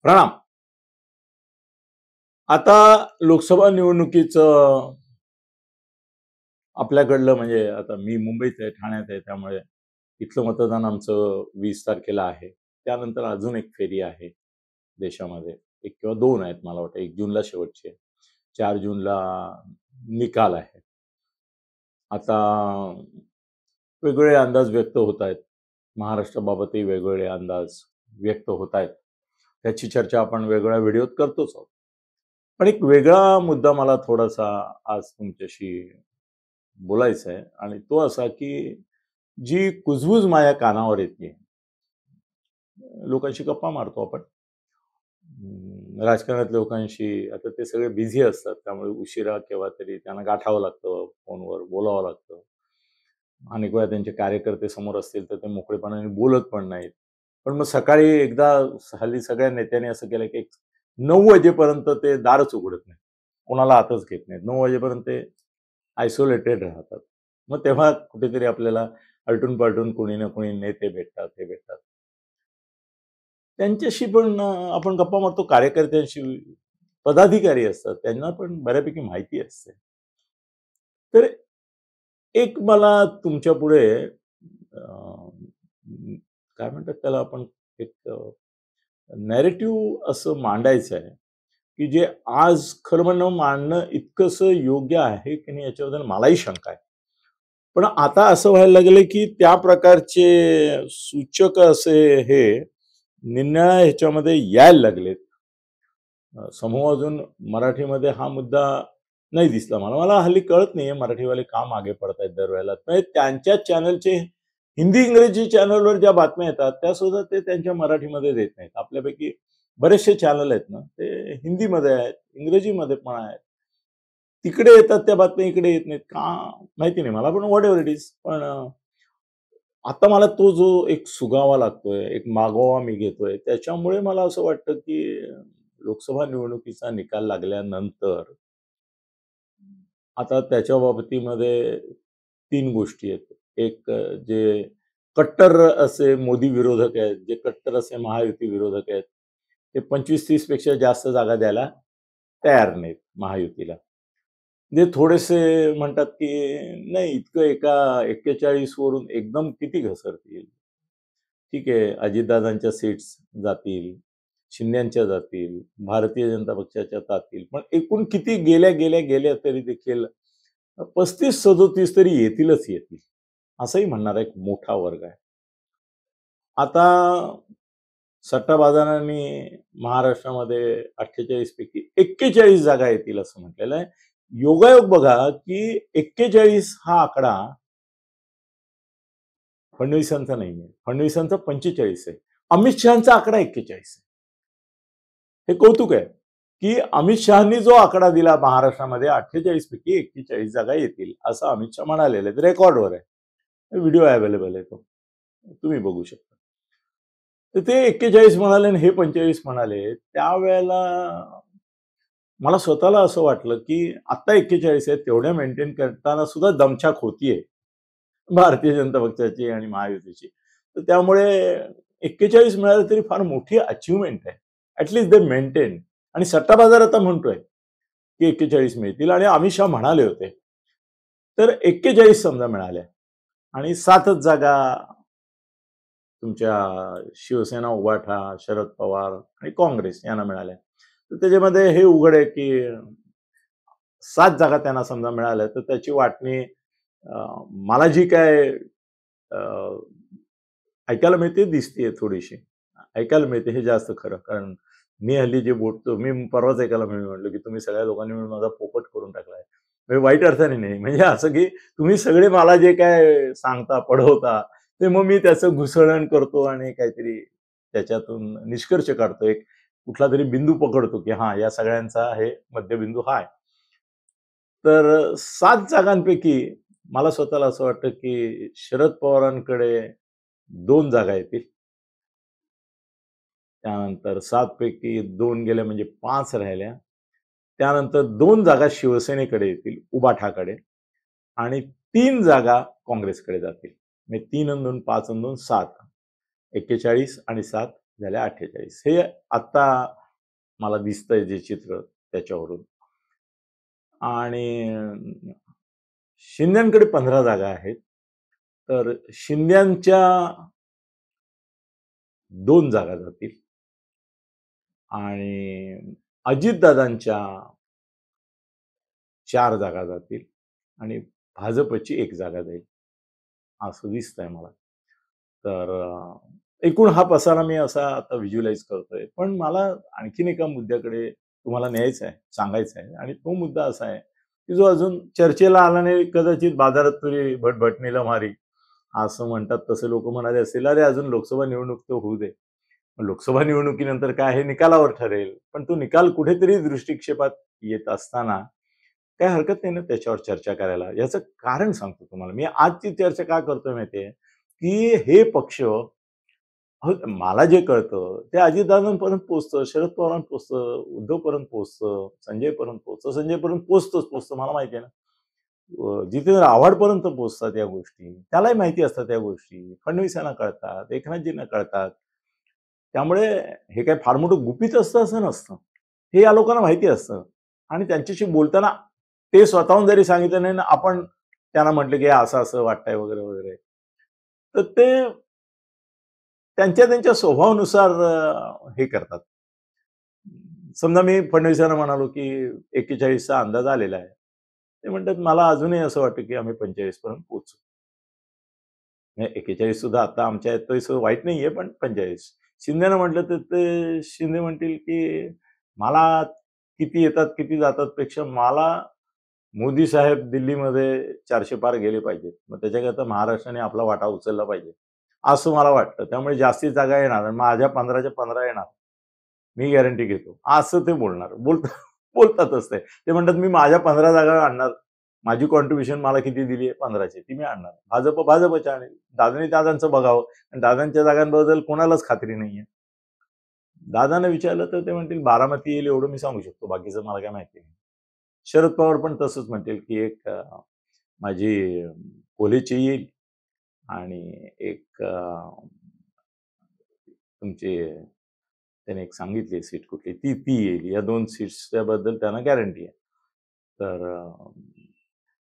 प्रणाम. आता लोकसभा निवडणुकीचं आपल्याकडलं म्हणजे आता मी मुंबईत आहे, ठाण्यात आहे, त्यामुळे इथलं मतदान आमचं 20 तारखेला आहे. त्यानंतर अजून एक फेरी आहे देशामध्ये. 1 किंवा 2 आहेत मला वाटतं. 1 जूनला शेवटची आहे. 4 जूनला निकाल आहे. आता वेगवेगळे अंदाज व्यक्त होत आहेत. महाराष्ट्राबाबतही वेगवेगळे अंदाज व्यक्त होत आहेत. त्याची चर्चा आपण वेगवेगळ्या व्हिडिओत करतोच आहोत. पण एक वेगळा मुद्दा मला थोडासा आज तुमच्याशी बोलायचा आहे आणि तो असा की जी कुजबूज माझ्या कानावर येते, लोकांशी गप्पा मारतो आपण, राजकारणातल्या लोकांशी. आता ते सगळे बिझी असतात, त्यामुळे उशिरा केव्हा तरी त्यांना गाठावं लागतं, फोनवर बोलावं लागतं. अनेक वेळा त्यांचे कार्यकर्ते समोर असतील तर ते मोकळेपणाने बोलत पण नाहीत. पण मग सकाळी एकदा हल्ली सगळ्या नेत्यांनी असं केलं की 9 वाजेपर्यंत ते दारच उघडत नाही, कोणाला आतच घेत नाहीत. 9 वाजेपर्यंत ते आयसोलेटेड राहतात. मग तेव्हा कुठेतरी आपल्याला आलटून पालटून कोणी ना कोणी नेते भेटतात, हे भेटतात. त्यांच्याशी पण आपण गप्पा मारतो. कार्यकर्त्यांशी, पदाधिकारी असतात, त्यांना पण बऱ्यापैकी माहिती असते. तर एक मला तुमच्या पुढे काय म्हणतात त्याला आपण, एक नॅरेटिव्ह असं मांडायचं आहे की जे आज खरं म्हणणं मांडणं इतकंसं योग्य आहे की नाही याच्याबद्दल मलाही शंका आहे. पण आता असं व्हायला लागलं की त्या प्रकारचे सूचक असे हे निरनिराळ्या ह्याच्यामध्ये यायला लागलेत. समूह अजून मराठीमध्ये हा मुद्दा नाही दिसला मला. मला हल्ली कळत नाहीये मराठीवाले का मागे पडतायत दरवेळेला. म्हणजे त्यांच्या चॅनलचे हिंदी इंग्रजी चॅनलवर ज्या बातम्या येतात त्या सुद्धा ते त्यांच्या मराठीमध्ये देत नाहीत. आपल्यापैकी बरेचसे चॅनल आहेत ना, ते हिंदीमध्ये आहेत, इंग्रजीमध्ये पण आहेत. तिकडे येतात त्या बातम्या, इकडे येत नाहीत का माहिती नाही मला, पण व्हॉट एव्हर इट इज. पण आता मला तो जो एक सुगावा लागतोय, एक मागोवा मी घेतोय, त्याच्यामुळे मला असं वाटतं की लोकसभा निवडणुकीचा निकाल लागल्यानंतर आता त्याच्या बाबतीमध्ये 3 गोष्टी आहेत. एक जे कट्टर असे मोदी विरोधक आहेत, जे कट्टर असे महायुती विरोधक आहेत, ते 25-30 पेक्षा जास्त जागा द्यायला तयार नाहीत महायुतीला. जे थोडेसे म्हणतात की नाही, इतकं एका 41 वरून एकदम किती घसरतील. ठीक आहे, अजितदादांच्या सीट्स जातील, शिंदेच्या जातील, भारतीय जनता पक्षाच्या जातील, पण एकूण किती गेल्या गेल्या गेल्या तरी देखील 35-37 तरी येतीलच येतील, असंही म्हणणारा एक मोठा वर्ग आहे. आता सट्टाबाजारांनी महाराष्ट्रामध्ये 48 पैकी 41 जागा येतील असं म्हटलेलं आहे. योगायोग बघा की 41 हा आकडा फडणवीसांचा नाहीये, फडणवीसांचा 45 आहे. अमित शहाचा आकडा 41 आहे. हे कौतुक आहे की अमित शहानी जो आकडा दिला महाराष्ट्रामध्ये 48 पैकी 41 जागा येतील असं अमित शहा म्हणालेले, रेकॉर्डवर आहे, व्हिडिओ अवेलेबल आहे, तो तुम्ही बघू शकता. तर ते 41 म्हणाले आणि हे 45 म्हणाले. त्यावेळेला मला स्वतःला असं वाटलं की आता 41 आहेत, तेवढ्या मेंटेन करताना सुद्धा दमछाक होतीये भारतीय जनता पक्षाची आणि महायुतीची. तर त्यामुळे 41 मिळाले तरी फार मोठी अचिव्हमेंट आहे. ऍटलीस्ट दे मेंटेन. आणि सट्टाबाजार आता म्हणतोय की 41 मिळतील आणि अमित शहा म्हणाले होते. तर 41 समजा मिळाल्या आणि 7च जागा तुमच्या शिवसेना, उभाठा, शरद पवार आणि काँग्रेस यांना मिळाल्या. तर त्याच्यामध्ये हे उघड आहे की 7 जागा त्यांना समजा मिळाल्या तर त्याची वाटणी मला जी काय ऐकायला मिळते, दिसतीये थोडीशी ऐकायला मिळते, हे जास्त खरं. कारण मी हल्ली जे बोलतो, मी परवाच ऐकायला म्हटलं की तुम्ही सगळ्या लोकांनी मिळून माझा पोपट करून टाकलाय. म्हणजे वाईट अर्थाने नाही, म्हणजे असं की तुम्ही सगळे मला जे काय सांगता, पढवता, ते मग मी त्याचं घुसळण करतो आणि काहीतरी त्याच्यातून निष्कर्ष काढतो, एक कुठला तरी बिंदू पकडतो की हा, या सगळ्यांचा हे मध्यबिंदू हा आहे. तर 7 जागांपैकी मला स्वतःला असं वाटतं की शरद पवारांकडे 2 जागा येतील. त्यानंतर 7 पैकी 2 गेल्या म्हणजे 5 राहिल्या. त्यानंतर 2 जागा शिवसेनेकडे येतील, उबाठाकडे, आणि 3 जागा काँग्रेसकडे जातील. म्हणजे 3 आणि 2, 5 आणि 2, 7. 41 आणि 7 झाले 48. हे आता मला दिसतंय जे चित्र त्याच्यावरून. आणि शिंद्यांकडे 15 जागा आहेत. तर शिंद्यांच्या 2 जागा जातील आणि अजितदादांच्या 4 जागा जातील आणि भाजपची 1 जागा जाईल असं दिसतंय मला. तर एकूण हा पसारा मी असा आता व्हिज्युअलाइज करतोय. पण मला आणखीन एका मुद्द्याकडे तुम्हाला न्यायचं आहे, सांगायचं आहे आणि तो मुद्दा असा आहे की जो अजून चर्चेला आला नाही. कदाचित बाजारात तुरी भटभटणीला मारी असं म्हणतात, तसे लोक म्हणाले असतील, अरे अजून लोकसभा निवडणूक तर होऊ दे, लोकसभा निवडणुकीनंतर काय हे निकालावर ठरेल. पण तो निकाल कुठेतरी दृष्टिक्षेपात येत असताना काय हरकत नाही ना त्याच्यावर चर्चा करायला. याचं कारण सांगतो तुम्हाला. मी आजची चर्चा का करतोय माहितीये की हे पक्ष, मला जे कळतं ते अजितदादांपर्यंत पोहोचतं, शरद पवारांपर्यंत पोहोचतं, उद्धवपर्यंत पोहोचतं, संजयपर्यंत पोहोचतं, संजयपर्यंत पोहोचतं मला माहिती आहे ना. जितेंद्र आव्हाडपर्यंत पोहोचतात या गोष्टी, त्यालाही माहिती असतात या गोष्टी, फडणवीसांना कळतात, एकनाथजींना कळतात. त्यामुळे हे काय फार मोठं गुपित असतं असं नसतं, हे या लोकांना माहिती असतं. आणि त्यांच्याशी बोलताना ते स्वतःहून जरी सांगितलं नाही ना, आपण त्यांना म्हटलं की असं असं वाटतंय वगैरे वगैरे, तर ते त्यांच्या स्वभावानुसार हे करतात. समजा मी फडणवीसांना म्हणालो की 41चा अंदाज आलेला आहे, ते म्हणतात मला अजूनही असं वाटतं की आम्ही 45 पर्यंत पोहोचू. 41 सुद्धा आता आमच्या येतोय वाईट नाहीये, पण 45. शिंदेनं म्हटलं तर ते शिंदे म्हणतील की मला किती येतात किती जातात पेक्षा मला मोदी साहेब दिल्लीमध्ये 400 पार गेले पाहिजेत, मग त्याच्याकरता महाराष्ट्राने आपला वाटा उचलला पाहिजे असं मला वाटतं. त्यामुळे जास्ती जागा येणार आणि माझ्या 15च्या 15 येणार, मी गॅरंटी घेतो असं ते बोलतातच. ते म्हणतात मी माझ्या 15 जागा आणणार, माझी कॉन्ट्रीब्युशन मला किती दिली आहे 15ची ती मी आणणार. भाजपच्या आणि दादांचं बघावं, आणि दादांच्या जागांबद्दल कोणालाच खात्री नाहीये. दादांना विचारलं तर ते म्हणतील 12मती येईल एवढं मी सांगू शकतो, बाकीचं मला काय माहिती नाही. शरद पवार पण तसंच म्हणतील की एक माझी कोल्हेची येईल आणि एक तुमची त्याने एक सांगितली सीट कुठली ती येईल. या 2 सीट्सच्या बद्दल त्यांना गॅरंटी आहे. तर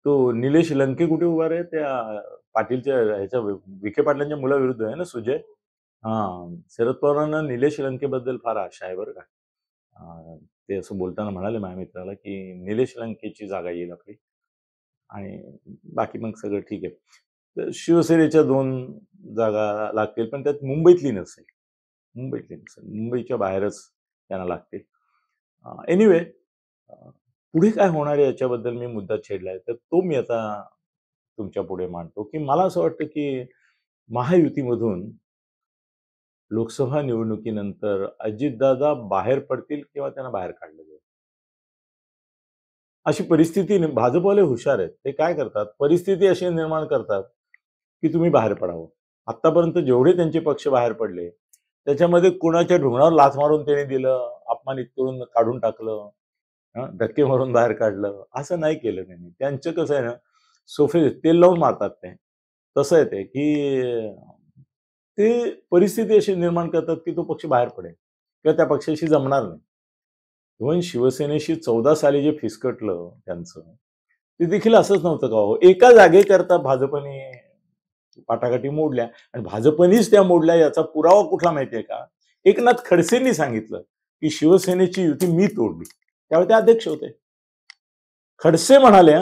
तो निलेश लंके कुठे उभा आहे? त्या पाटीलच्या ह्याच्या विखे पाटलांच्या मुलाविरुद्ध आहे ना, सुजय. शरद पवारांना निलेश लंकेबद्दल फार आशा आहे बरं का. ते असं बोलताना म्हणाले माझ्या मित्राला की निलेश लंकेची जागा येईल आपली आणि बाकी मग सगळं ठीक आहे. तर शिवसेनेच्या 2 जागा लागतील, पण त्यात मुंबईतली नसेल, मुंबईच्या बाहेरच त्यांना लागतील. एनिवे, पुढे काय होणार आहे याच्याबद्दल मी मुद्दा छेडलाय, तर तो मी आता तुमच्या पुढे मांडतो की मला असं वाटतं की महायुतीमधून लोकसभा निवडणुकीनंतर अजितदादा बाहेर पडतील किंवा त्यांना बाहेर काढलं जाईल अशी परिस्थिती. भाजपवाले हुशार आहेत. ते काय करतात, परिस्थिती अशी निर्माण करतात की तुम्ही बाहेर पडावं. आतापर्यंत जेवढे त्यांचे पक्ष बाहेर पडले त्याच्यामध्ये कुणाच्या ढुंगणावर लाथ मारून त्यांनी दिलं, अपमानित करून काढून टाकलं, धक्के मारून बाहेर काढलं, असं नाही केलं त्यांनी. त्यांचं कसं आहे ना, सोफे तेल लावून मारतात ते. तसं आहे ते की ते परिस्थिती अशी निर्माण करतात की तो पक्ष बाहेर पडेल किंवा त्या पक्षाशी जमणार नाही. इव्हन शिवसेनेशी 14 साली जे फिसकटलं त्यांचं, ते देखील असंच नव्हतं का हो. एका जागेकरता भाजपने पाठागाठी मोडल्या आणि भाजपनेच त्या मोडल्या याचा पुरावा कुठला माहितीये का? एकनाथ खडसेंनी सांगितलं की शिवसेनेची युती मी तोडली. त्यावेळी ते अध्यक्ष होते. खडसे म्हणाले,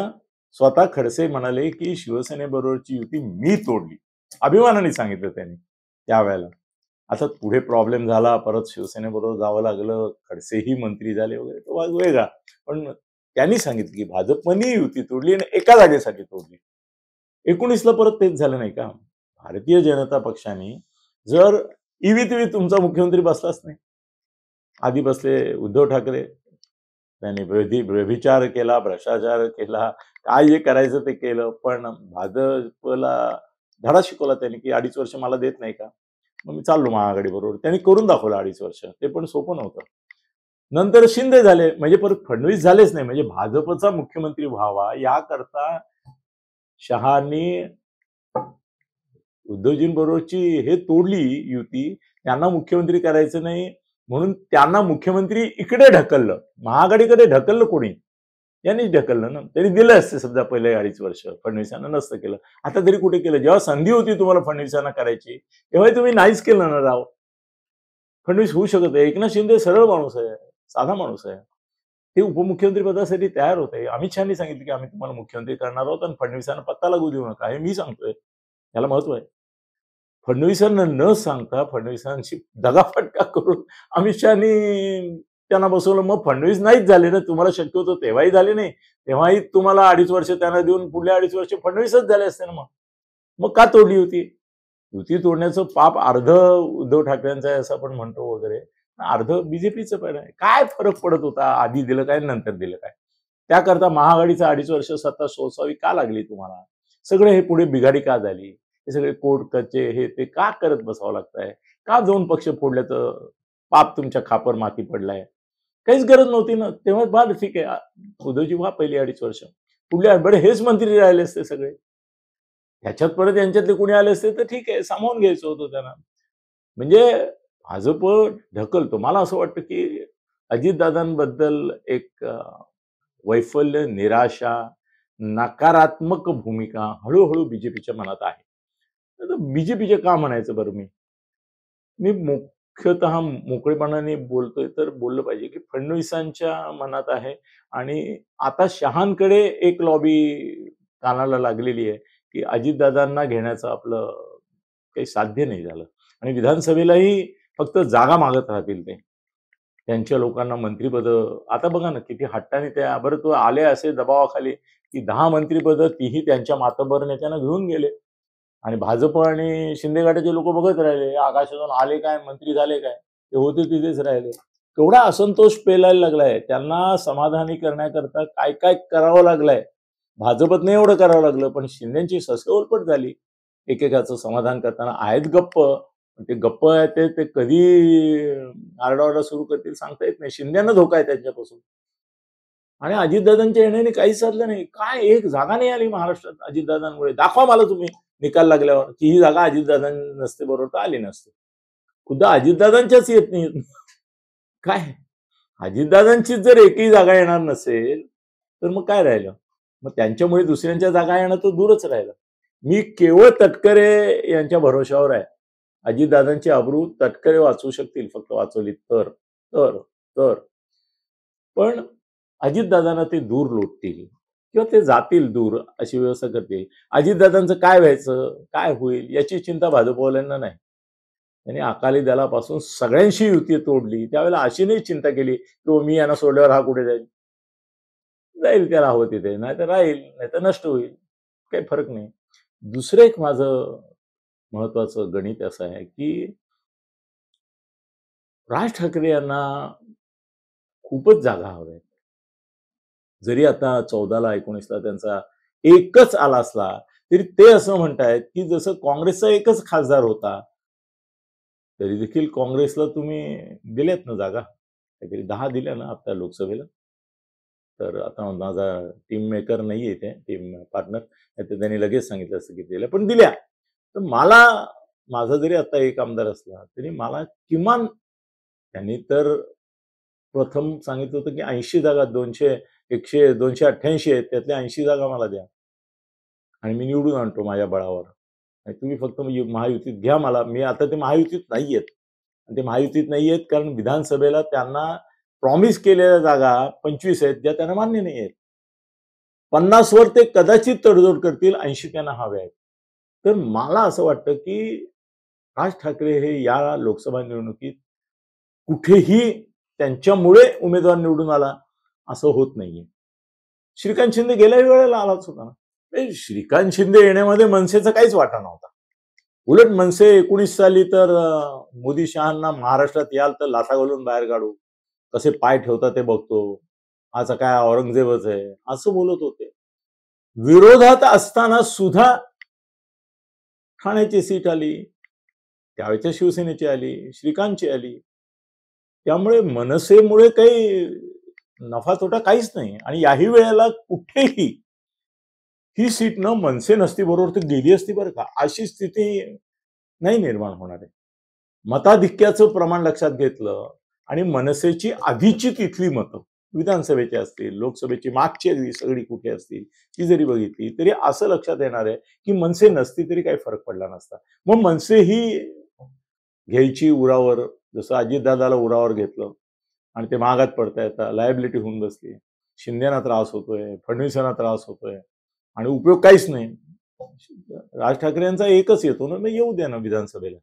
स्वतः खडसे म्हणाले की शिवसेनेबरोबरची युती मी तोडली. अभिमानाने सांगितलं त्यांनी त्यावेळेला. आता पुढे प्रॉब्लेम झाला, परत शिवसेनेबरोबर जावं लागलं, खडसेही मंत्री झाले वगैरे, तो वेगळा. पण त्यांनी सांगितलं की भाजपने युती तोडली आणि एका जागेसाठी तोडली. 19ला परत तेच झालं नाही का? भारतीय जनता पक्षाने जर इवी तुमचा मुख्यमंत्री बसलाच नाही. आधी बसले उद्धव ठाकरे, त्यांनी व्यभिचार केला, भ्रष्टाचार केला, काय जे करायचं ते केलं, पण भाजपला धडा शिकवला त्यांनी की 2.5 वर्ष मला देत नाही का, मग मी चाललो महाआघाडी बरोबर. त्यांनी करून दाखवलं 2.5 वर्ष, ते पण सोपं नव्हतं. नंतर शिंदे झाले, म्हणजे परत फडणवीस झालेच नाही. म्हणजे भाजपचा मुख्यमंत्री व्हावा याकरता शहानी उद्धवजींबरोबरची हे तोडली युती, त्यांना मुख्यमंत्री करायचं नाही म्हणून त्यांना मुख्यमंत्री इकडे ढकललं, महाआघाडीकडे ढकललं कोणी, यांनीच ढकललं ना. तरी दिलं असते समजा पहिले 2.5 वर्ष, फडणवीसांना नसतं केलं. आता तरी कुठे केलं? जेव्हा संधी होती तुम्हाला फडणवीसांना करायची तेव्हा तुम्ही नाहीच केलं ना राव. फडणवीस होऊ शकत आहे. एकनाथ शिंदे सरळ माणूस आहे, साधा माणूस आहे. ते उपमुख्यमंत्री पदासाठी तयार होते. अमित शहानी सांगितलं की आम्ही तुम्हाला मुख्यमंत्री करणार आहोत आणि फडणवीसांना पत्ता लागू देऊ नका, हे मी सांगतोय. याला महत्व आहे. फडणवीसांना न सांगता फडणवीसांशी दगाफटका करून अमित शहानी त्यांना बसवलं. मग फडणवीस नाहीच झाले ना. तुम्हाला शक्य होतं तेव्हाही झाले नाही, तेव्हाही तुम्हाला 2.5 वर्ष त्यांना देऊन पुढल्या 2.5 वर्ष फडणवीसच झाले असते ना. मग का तोडली होती? युती तोडण्याचं पाप अर्ध उद्धव ठाकरेंचं आहे असं आपण म्हणतो वगैरे, अर्ध बीजेपीचं पण आहे. काय फरक पडत होता? आधी दिलं काय नंतर दिलं काय? त्याकरता महाआघाडीचं 2.5 वर्ष सत्ता सोसावी का लागली तुम्हाला? सगळे हे पुढे बिघाडी का झाली? हे सगळे कोर्ट कचे हे ते का करत बसावं लागतंय? का 2 पक्ष फोडल्याचं पाप तुमच्या खापर माती पडलाय? काहीच गरज नव्हती ना. तेव्हा बाद ठीक आहे, उद्धवजी व्हा पहिली 2.5 वर्ष, पुढल्या बरे हेच मंत्री राहिले असते सगळे. ह्याच्यात परत यांच्यातले कोणी आले असते तर ठीक आहे, सामावून घ्यायचं होतं त्यांना. म्हणजे भाजप ढकलतो. मला असं वाटतं की अजितदादांबद्दल एक वैफल्य, निराशा, नकारात्मक भूमिका हळूहळू बीजेपीच्या मनात आहे. तर बीजेपीचे का म्हणायचं बरं मी मुख्यतः मोकळेपणाने बोलतोय तर बोललं पाहिजे की फडणवीसांच्या मनात आहे आणि आता शहांकडे एक लॉबी कानाला लागलेली आहे की अजितदादांना घेण्याचं आपलं काही साध्य नाही झालं आणि विधानसभेलाही फक्त जागा मागत राहतील ते. त्यांच्या लोकांना मंत्रिपद आता बघा ना किती हट्टाने त्या बरं तो आले असे दबावाखाली की 10 मंत्रिपद तीही त्यांच्या मातब्बर नेत्यांना घेऊन गेले आणि भाजप आणि शिंदे गटाचे लोक बघत राहिले. आकाशातून आले काय, मंत्री झाले काय, ते होते तिथेच राहिले. केवढा असंतोष पेलायला लागलाय. त्यांना समाधानी करण्याकरता काय काय करावं लागलंय. भाजपत नाही एवढं करावं लागलं पण शिंदेची ससवलपट झाली. एकेकाचं समाधान करताना आहेत गप्प, ते गप्प आहे ते कधी आरडाओरडा सुरू करतील सांगता येत नाही. शिंदेना धोका आहे त्यांच्यापासून आणि अजितदादांच्या येण्याने काहीच साधलं नाही. काय एक जागा नाही आली महाराष्ट्रात अजितदादांमुळे. दाखवा मला तुम्ही निकाल लागल्यावर की ही जागा अजितदादां नसते बरोबर तर आली नसते. खुद्द अजितदादांच्याच येत नाही. काय अजितदादांचीच जर एकही जागा येणार नसेल तर मग काय राहिलं? मग त्यांच्यामुळे दुसऱ्यांच्या जागा येणं तर दूरच राहिलं. मी केवळ तटकरे यांच्या भरोशावर आहे. अजितदादांची अब्रू तटकरे वाचवू शकतील फक्त वाचवली तर तर तर पण अजितदादांना ते दूर लोटतील किंवा ते जातील दूर अशी व्यवस्था करतील. अजितदादांचं काय व्हायचं, काय होईल याची चिंता भाजपवाल्यांना नाही. त्यांनी अकाली दलापासून सगळ्यांशी युती तोडली. त्यावेळेला अशी नाही चिंता केली की मी यांना सोडल्यावर हा कुठे जाईल. जाईल त्याला हवं तिथे, नाही तर राहील, नाही तर नष्ट होईल. काही फरक नाही. दुसरं एक माझं महत्वाचं गणित असं आहे की राज ठाकरे यांना खूपच जागा हव्या आहेत. जरी आता 14ला 19ला त्यांचा एकच आला असला तरी ते असं म्हणतायत की जसं काँग्रेसचा एकच खासदार होता तरी देखील काँग्रेसला तुम्ही दिल्यात ना जागा, काहीतरी 10 दिल्या ना आता लोकसभेला. तर आता माझा टीम मेकर नाहीये ते टीम पार्टनर, तर त्यांनी लगेच सांगितलं असतं की दिल्या पण दिल्या. तर मला माझा जरी आता एक आमदार असला तरी मला किमान त्यांनी तर प्रथम सांगितलं होतं की 80 जागा 288 आहेत त्यातल्या 80 जागा मला द्या आणि मी निवडून आणतो माझ्या बळावर. आणि तुम्ही फक्त महायुतीत घ्या मला. मी आता ते महायुतीत नाहीयेत. ते महायुतीत नाहीयेत कारण विधानसभेला त्यांना प्रॉमिस केलेल्या जागा 25 आहेत ज्या त्यांना मान्य नाही आहेत. 50 वर ते कदाचित तडजोड करतील, 80 त्यांना हवे आहेत. तर मला असं वाटतं की राज ठाकरे हे या लोकसभा निवडणुकीत कुठेही त्यांच्यामुळे उमेदवार निवडून आला असं होत नाहीये. श्रीकांत शिंदे गेल्या वेळेला आलाच होता ना. श्रीकांत शिंदे येण्यामध्ये मनसेचा काहीच वाटा नव्हता. उलट मनसे 19 साली तर मोदी शहांना महाराष्ट्रात याल तर लाथा घालून बाहेर काढू, कसे पाय ठेवता ते बघतो, आता काय औरंगजेबच आहे असं बोलत होते. विरोधात असताना सुद्धा ठाण्याची सीट आली, त्यावेळेच्या शिवसेनेची आली, श्रीकांतची आली. त्यामुळे मनसेमुळे काही नफा तोटा काहीच नाही. आणि याही वेळेला कुठेही ही सीट न मनसे नसती बरोबर तर गेली असती बरं का, अशी स्थिती नाही निर्माण होणार आहे. मताधिक्याचं प्रमाण लक्षात घेतलं आणि मनसेची आधीची तिथली मतं विधानसभेची असतील, लोकसभेची मागची सगळी कुठे असतील ती जरी बघितली तरी असं लक्षात येणार आहे की मनसे नसती तरी काही फरक पडला नसता. मग मनसे ही घ्यायची उरावर, जसं अजितदादाला उरावर घेतलं आणि ते महागात पडतायत, लायबिलिटी होऊन बसली, शिंदेना त्रास होतोय, फडणवीसांना त्रास होतोय आणि उपयोग काहीच नाही. राज ठाकरे यांचा एकच येतो ना, मग येऊ द्या ना विधानसभेला.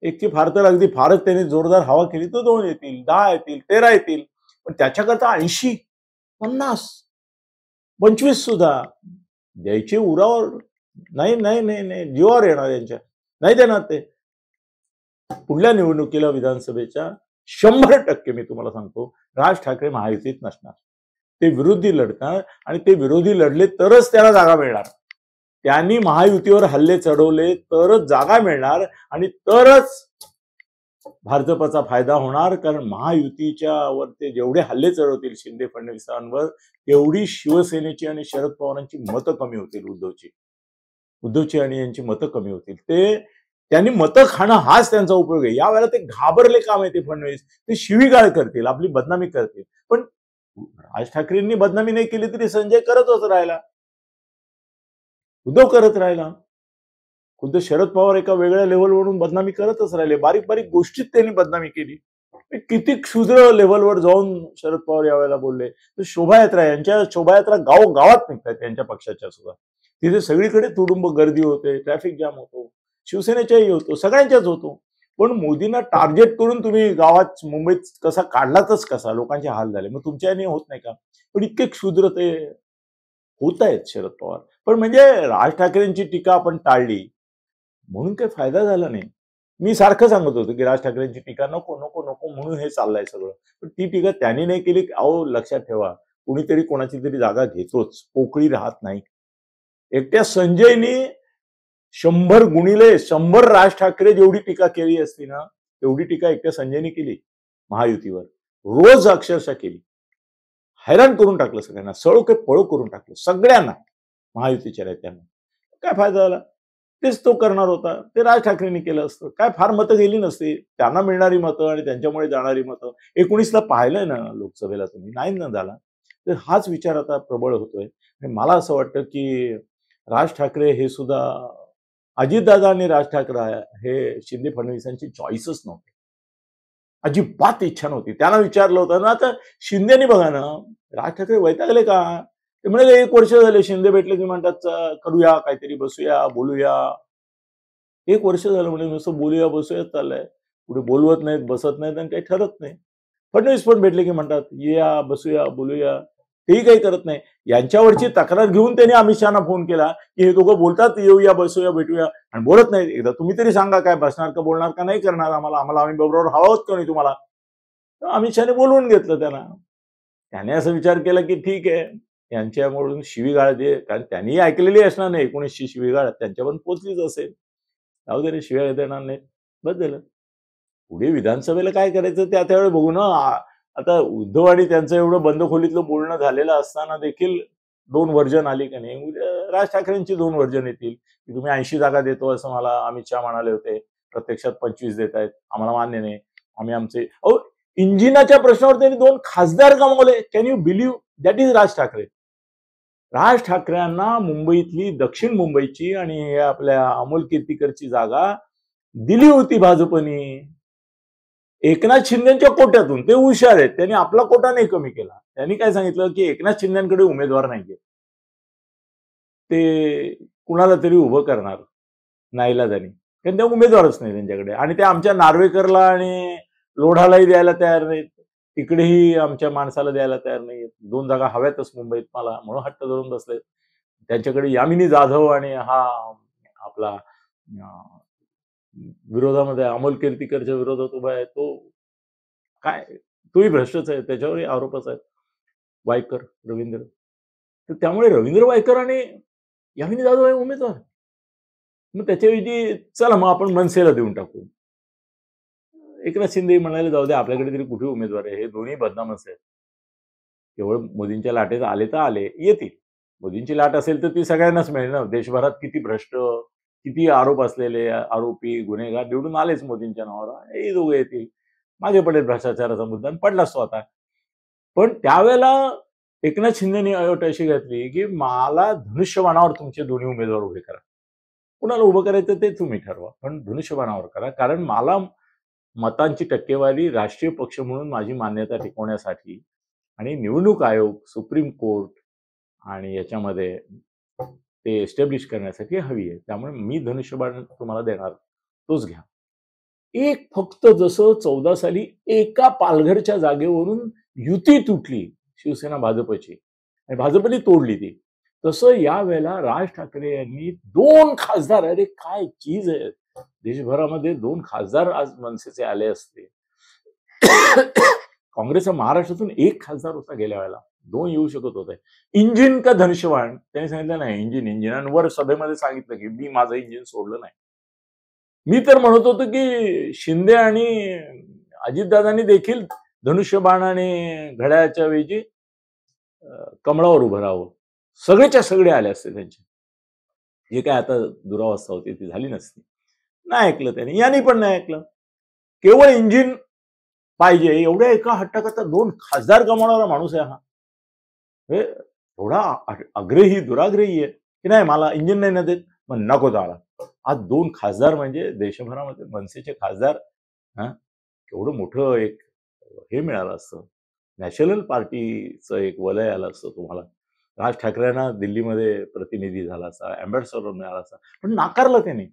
एकची फार तर अगदी फारच त्यांनी जोरदार हवा केली तर 2 येतील, 10 येतील, 13 येतील, पण त्याच्याकरता 80, 50, 25 सुद्धा द्यायचे उरावर नाही नाही नाही नाही जीवावर येणार यांच्या, नाही देणार ते. पुढल्या निवडणुकीला विधानसभेच्या 100% मी तुम्हाला सांगतो राज ठाकरे महायुतीत नसणार. ते विरोधी लढणार आणि ते विरोधी लढले तरच त्याला जागा मिळणार. त्यांनी महायुतीवर हल्ले चढवले तरच जागा मिळणार आणि तरच भाजपचा फायदा होणार. कारण महायुतीच्या वर ते जेवढे हल्ले चढवतील शिंदे फडणवीसांवर तेवढी शिवसेनेची आणि शरद पवारांची मतं कमी होतील. उद्धवची आणि यांची मतं कमी होतील. त्यांनी मतं खाणं हाच त्यांचा उपयोग आहे. यावेळेला ते घाबरले का माहिती फडणवीस, ते शिवीगाळ करतील, आपली बदनामी करतील. पण राज ठाकरेंनी बदनामी नाही केली तरी संजय करतच राहिला, उद्धव करत राहिला, खुद्द शरद पवार एका वेगळ्या लेव्हलवरून बदनामी करतच राहिले. बारीक बारीक गोष्टीत त्यांनी बदनामी केली. किती क्षुद्र लेव्हलवर जाऊन शरद पवार यावेळेला बोलले. तर शोभायात्रा, यांच्या शोभायात्रा गावात निघतात त्यांच्या पक्षाच्या सुद्धा. तिथे सगळीकडे तुडुंब गर्दी होते, ट्रॅफिक जाम होतो, शिवसेनेच्याही होतो, सगळ्यांच्याच होतो. पण मोदींना टार्गेट करून तुम्ही गावात मुंबईत कसा काढलातच कसा, लोकांचे हाल झाले. मग तुमच्याने होत नाही का? पण इतके क्षुद्र ते होत आहेत शरद पवार. पण म्हणजे राज ठाकरेंची टीका आपण टाळली म्हणून काही फायदा झाला नाही. मी सारखं सांगत होतो की राज ठाकरेंची टीका नको नको नको म्हणून हे चाललंय सगळं. पण ती टीका त्यांनी नाही केली. अहो लक्षात ठेवा, कुणीतरी कोणाची तरी जागा घेतोच, पोकळी राहत नाही. एकट्या संजयनी 100 राज ठाकरे जेवढी टीका केली असती ना तेवढी टीका एकट्या संजयनी केली महायुतीवर. रोज अक्षरशः केली, हैराण करून टाकलं सगळ्यांना, सळो के पळो करून टाकलं सगळ्यांना, महायुतीच्या नेत्यांना. काय फायदा झाला? तेच तो करणार होता, ते राज ठाकरेंनी केलं असतं. काय फार मतं गेली नसती. त्यांना मिळणारी मतं आणि त्यांच्यामुळे जाणारी मतं 19ला पाहिलंय ना लोकसभेला तुम्ही, नाही ना झाला. तर हाच विचार आता प्रबळ होतोय. आणि मला असं वाटतं की राज ठाकरे हे सुद्धा, अजितदादा आणि राज ठाकरे हे शिंदे फडणवीसांची चॉईसच नव्हते, अजिबात इच्छा नव्हती. त्यांना विचारलं होतं ना, आता शिंदेनी बघा ना, राज ठाकरे वैतागले का? ते म्हणाले 1 वर्ष झाले शिंदे भेटले की म्हणतात करूया काहीतरी, बसूया बोलूया. 1 वर्ष झालं म्हणजे नुसतं बोलूया बसूया चाललंय, कुठे बोलवत नाहीत, बसत नाहीत आणि काही ठरत नाही. फडणवीस पण भेटले की म्हणतात या बसूया बोलूया, तेही काही करत नाही. यांच्यावरची तक्रार घेऊन त्यांनी अमित शहाना फोन केला की हे दोघं बोलतात येऊया बसूया भेटूया आणि बोलत नाही. एकदा तुम्ही तरी सांगा काय बसणार का बोलणार का नाही करणार, आम्हाला आम्ही बरोबर हवं होत का नाही तुम्हाला. अमित शहाने बोलवून घेतलं त्यांना. त्याने असं विचार केला की ठीक आहे, यांच्याकडून शिवीगाळ दे, कारण त्यांनी ऐकलेली असणार नाही 19ची शिवीगाळ त्यांच्यापर्यंत पोचलीच असेल. जाऊ दे रे, शिव्या देणार नाही, बस झालं. पुढे विधानसभेला काय करायचं ते त्यावेळी बघू ना. आता उद्धव आणि त्यांचं एवढं बंद खोलीतलं बोलणं झालेलं असताना देखील 2 व्हर्जन आली का नाही. राज ठाकरेंची 2 व्हर्जन येतील की तुम्ही 80 जागा देतो असं मला अमित शहा म्हणाले होते, प्रत्यक्षात 25 देत आहेत, आम्हाला मान्य नाही, आम्ही आमचे. अहो इंजिनाच्या प्रश्नावर त्यांनी 2 खासदार गमावले. Can you believe? That is Raj Thackeray. Raj ठाकरेंना मुंबईतली, दक्षिण मुंबईची आणि आपल्या अमोल कीर्तीकरची जागा दिली होती भाजपनी एकनाथ शिंदेच्या कोट्यातून. ते हुशार आहेत, त्यांनी आपला कोटा नाही कमी केला. त्यांनी काय सांगितलं की एकनाथ शिंदेकडे उमेदवार नाहीये, ते कुणाला तरी उभं करणार नाईलाजानी, कारण त्या उमेदवारच नाही त्यांच्याकडे. आणि ते आमच्या नार्वेकरला आणि लोढालाही द्यायला तयार नाहीत, तिकडेही आमच्या माणसाला द्यायला तयार नाहीत. 2 जागा हव्यातच मुंबईत मला, म्हणून हट्ट धरून बसले. त्यांच्याकडे यामिनी जाधव आणि हा आपला विरोधामध्ये अमोल कीर्तीकरच्या विरोधात उभा आहे तो काय, तोही भ्रष्टच आहे, त्याच्यावरही आरोपच आहेत. वायकर रवींद्र, तर त्यामुळे रवींद्र वायकर आणि यामिनी जाधव आहे उमेदवार. मग त्याच्याऐवजी चला मग आपण मनसेला देऊन टाकू. एकनाथ शिंदे म्हणाले जाऊ दे, आपल्याकडे तरी कुठे उमेदवार आहे, हे दोन्ही बदनामच आहेत. केवळ मोदींच्या लाटेत आले तर आले, येतील. मोदींची लाट असेल तर ती सगळ्यांनाच मिळेल ना. देशभरात किती भ्रष्ट, किती आरोप असलेले आरोपी गुन्हेगार निवडून आलेच मोदींच्या नावावर, हे दोघे येतील. मागे पडेल भ्रष्टाचाराचा मुद्दा आणि पडलाच तो आता. पण त्यावेळेला एकनाथ शिंदेनी अट अशी घातली की मला धनुष्यबाणावर तुमचे दोन्ही उमेदवार उभे करा. कुणाला उभं करायचं ते तुम्ही ठरवा, पण धनुष्यबाणावर करा. कारण मला मतांची टक्केवारी राष्ट्रीय पक्ष म्हणून माझी मान्यता टिकवण्यासाठी आणि निवडणूक आयोग, सुप्रीम कोर्ट आणि याच्यामध्ये ते एस्टॅब्लिश करण्यासाठी हवी आहे. त्यामुळे मी धनुष्यबाण तुम्हाला देणार, तोच घ्या. एक फक्त जसं 14 साली एका पालघरच्या जागेवरून युती तुटली शिवसेना भाजपची आणि भाजपने तोडली ती, तसं यावेळेला राज ठाकरे यांनी 2 खासदार, अरे काय चीज आहे, देशभरामध्ये 2 खासदार आज मनसेचे आले असते. काँग्रेसचा महाराष्ट्रातून 1 खासदार होता गेल्या वेळेला, 2 येऊ शकत होते. इंजिन का धनुष्यबाण, त्यांनी सांगितलं नाही इंजिन आणि वर सभेमध्ये सांगितलं की मी माझं इंजिन सोडलं नाही. मी तर म्हणत होतो की शिंदे आणि अजितदादांनी देखील धनुष्यबाण आणि घड्याळाच्या वेळी कमळावर उभं राहावं. सगळेच्या सगळे आले असते त्यांचे, जे काय आता दुरावस्था होती ती झाली नसती. नाही ऐकलं त्यांनी, यांनी पण नाही ऐकलं. केवळ इंजिन पाहिजे एवढ्या एका हट्टाकरता 2 खासदार गमावणारा माणूस आहे हा. हे थोडा आग्रही दुराग्रही आहे की नाही मला इंजिन नाही ना देत, मग नको त्याला. आज 2 खासदार म्हणजे देशभरामध्ये मनसेचे खासदार, केवढं मोठं एक हे मिळालं असतं, नॅशनल पार्टीचं एक वलय आलं असतं तुम्हाला. राज ठाकरेंना दिल्लीमध्ये प्रतिनिधी झाला असता, अँबॅसेडर मिळाला असता, पण नाकारलं त्यांनी.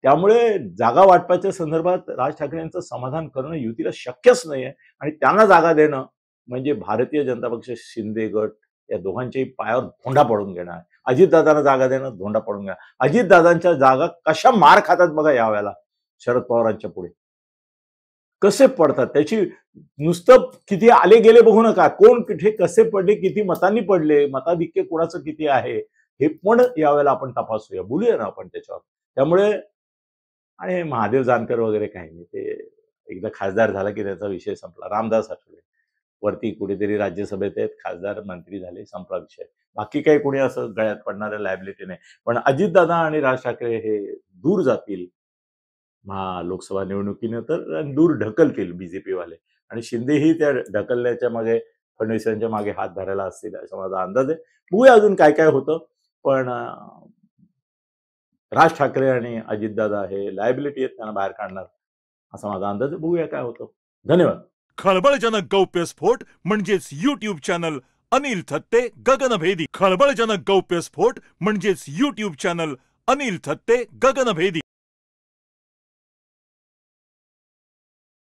त्यामुळे जागा वाटपाच्या संदर्भात राज ठाकरेंचं समाधान करणं युतीला शक्यच नाहीये आणि त्यांना जागा देणं म्हणजे भारतीय जनता पक्ष, शिंदे गट या दोघांच्याही पायावर धोंडा पडून घेणार. अजितदादांना जागा देणं धोंडा पडून घेणार. अजितदादांच्या जागा कशा मार खातात बघा यावेळेला शरद पवारांच्या पुढे कसे पडतात. त्याची नुसतं किती आले गेले बघू नका, कोण कुठे कसे पडले, किती मतांनी पडले, मताधिक्य कोणाचं किती आहे हे पण यावेळेला आपण तपासूया, बोलूया ना आपण त्याच्यावर. त्यामुळे आणि महादेव जानकर वगैरे काही नाही, ते एकदा खासदार झाला की त्याचा विषय संपला. रामदास आठवले वरती कुठेतरी राज्यसभेत आहेत, खासदार मंत्री झाले, संपला विषय. बाकी काही कोणी असं गळ्यात पडणाऱ्या लायबिलिटी नाही. पण अजितदादा आणि राज ठाकरे हे दूर जातील लोकसभा निवडणुकीनं, तर दूर ढकलतील बीजेपी वाले आणि शिंदेही त्या ढकलण्याच्या मागे, फडणवीसांच्या मागे हात धरायला असतील असा माझा अंदाज आहे. बघूया अजून काय काय होतं. पण राज ठाकरे आणि अजितदादा हे लायबिलिटी आहेत, त्यांना बाहेर काढणार असा माझा अंदाज आहे. बघूया काय होतं. धन्यवाद. खळबळजनक गौप्यस्फोट म्हणजेच यूट्यूब चॅनल अनिल थत्ते गगनभेदी. खळबळजनक गौप्यस्फोट म्हणजेच यूट्यूब चॅनल अनिल थत्ते गगनभेदी.